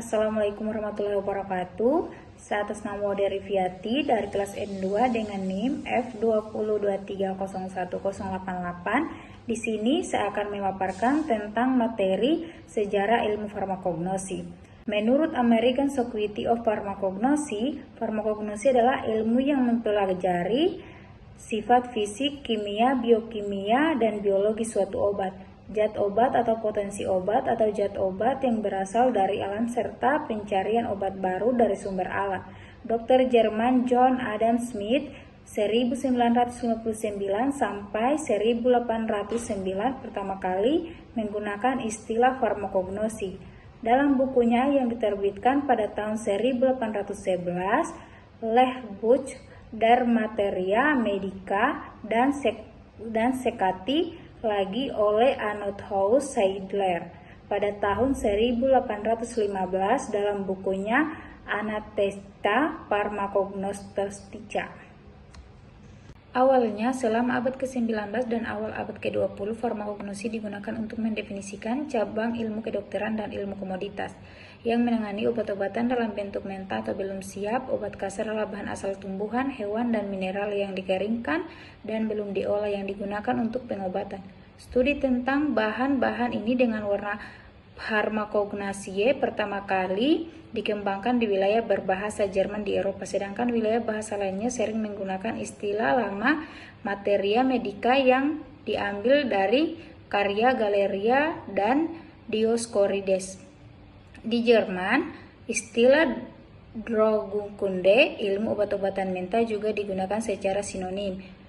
Assalamualaikum warahmatullahi wabarakatuh. Saya atas nama Wade Riviati dari kelas N2 dengan NIM F2023011088. Di sini saya akan memaparkan tentang materi sejarah ilmu farmakognosi. Menurut American Society of Pharmacognosy, farmakognosi adalah ilmu yang mempelajari sifat fisik, kimia, biokimia, dan biologi suatu obat. Zat obat atau potensi obat atau zat obat yang berasal dari alam serta pencarian obat baru dari sumber alam. Dr. Jerman John Adam Smith 1959 sampai 1809 pertama kali menggunakan istilah farmakognosi. Dalam bukunya yang diterbitkan pada tahun 1811, Lehrbuch der Materia Medica dan Sekati lagi oleh Anothaus Seidler pada tahun 1815 dalam bukunya Anatheta Pharmacognostica. Awalnya, selama abad ke-19 dan awal abad ke-20, farmakognosi digunakan untuk mendefinisikan cabang ilmu kedokteran dan ilmu komoditas yang menangani obat-obatan dalam bentuk mentah atau belum siap. Obat kasar adalah bahan asal tumbuhan, hewan, dan mineral yang dikeringkan dan belum diolah yang digunakan untuk pengobatan. Studi tentang bahan-bahan ini dengan warna Pharmakognosie pertama kali dikembangkan di wilayah berbahasa Jerman di Eropa, sedangkan wilayah bahasa lainnya sering menggunakan istilah lama materia medica yang diambil dari karya Galeria dan Dioscorides. Di Jerman, istilah Drogenkunde, ilmu obat-obatan mentah, juga digunakan secara sinonim.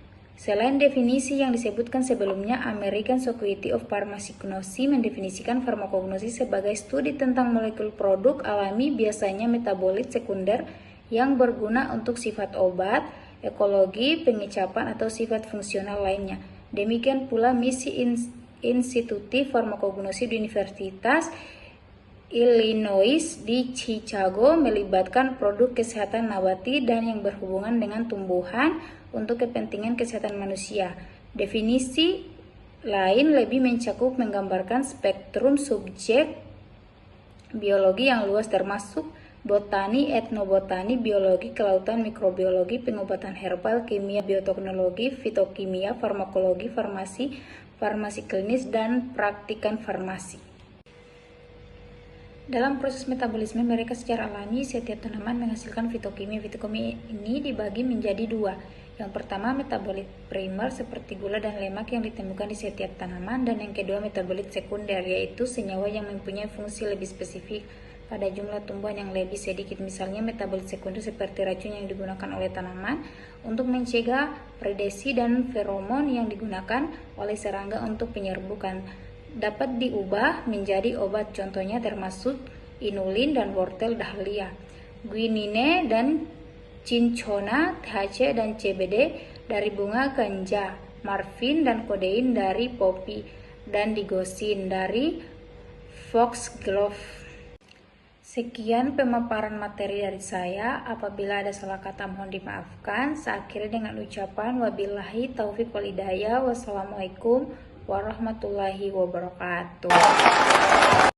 Selain definisi yang disebutkan sebelumnya, American Society of Pharmacognosy mendefinisikan farmakognosi sebagai studi tentang molekul produk alami, biasanya metabolit sekunder, yang berguna untuk sifat obat, ekologi, pengecapan, atau sifat fungsional lainnya. Demikian pula misi Instituti Farmakognosi di Universitas Illinois di Chicago melibatkan produk kesehatan nabati dan yang berhubungan dengan tumbuhan untuk kepentingan kesehatan manusia. Definisi lain lebih mencakup menggambarkan spektrum subjek biologi yang luas termasuk botani, etnobotani, biologi kelautan, mikrobiologi, pengobatan herbal, kimia, bioteknologi, fitokimia, farmakologi, farmasi, farmasi klinis, dan praktikan farmasi. Dalam proses metabolisme mereka secara alami, setiap tanaman menghasilkan fitokimia. Fitokimia ini dibagi menjadi dua. Yang pertama, metabolit primer seperti gula dan lemak yang ditemukan di setiap tanaman, dan yang kedua, metabolit sekunder, yaitu senyawa yang mempunyai fungsi lebih spesifik pada jumlah tumbuhan yang lebih sedikit. Misalnya, metabolit sekunder seperti racun yang digunakan oleh tanaman untuk mencegah predasi dan feromon yang digunakan oleh serangga untuk penyerbukan dapat diubah menjadi obat, contohnya termasuk inulin dan wortel dahlia, guanine dan cinchona, THC dan CBD dari bunga ganja, morfin dan kodein dari popi, dan digosin dari foxglove. Sekian pemaparan materi dari saya. Apabila ada salah kata mohon dimaafkan. Saya akhiri dengan ucapan wabillahi taufiq wal hidayah. Wassalamualaikum warahmatullahi wabarakatuh.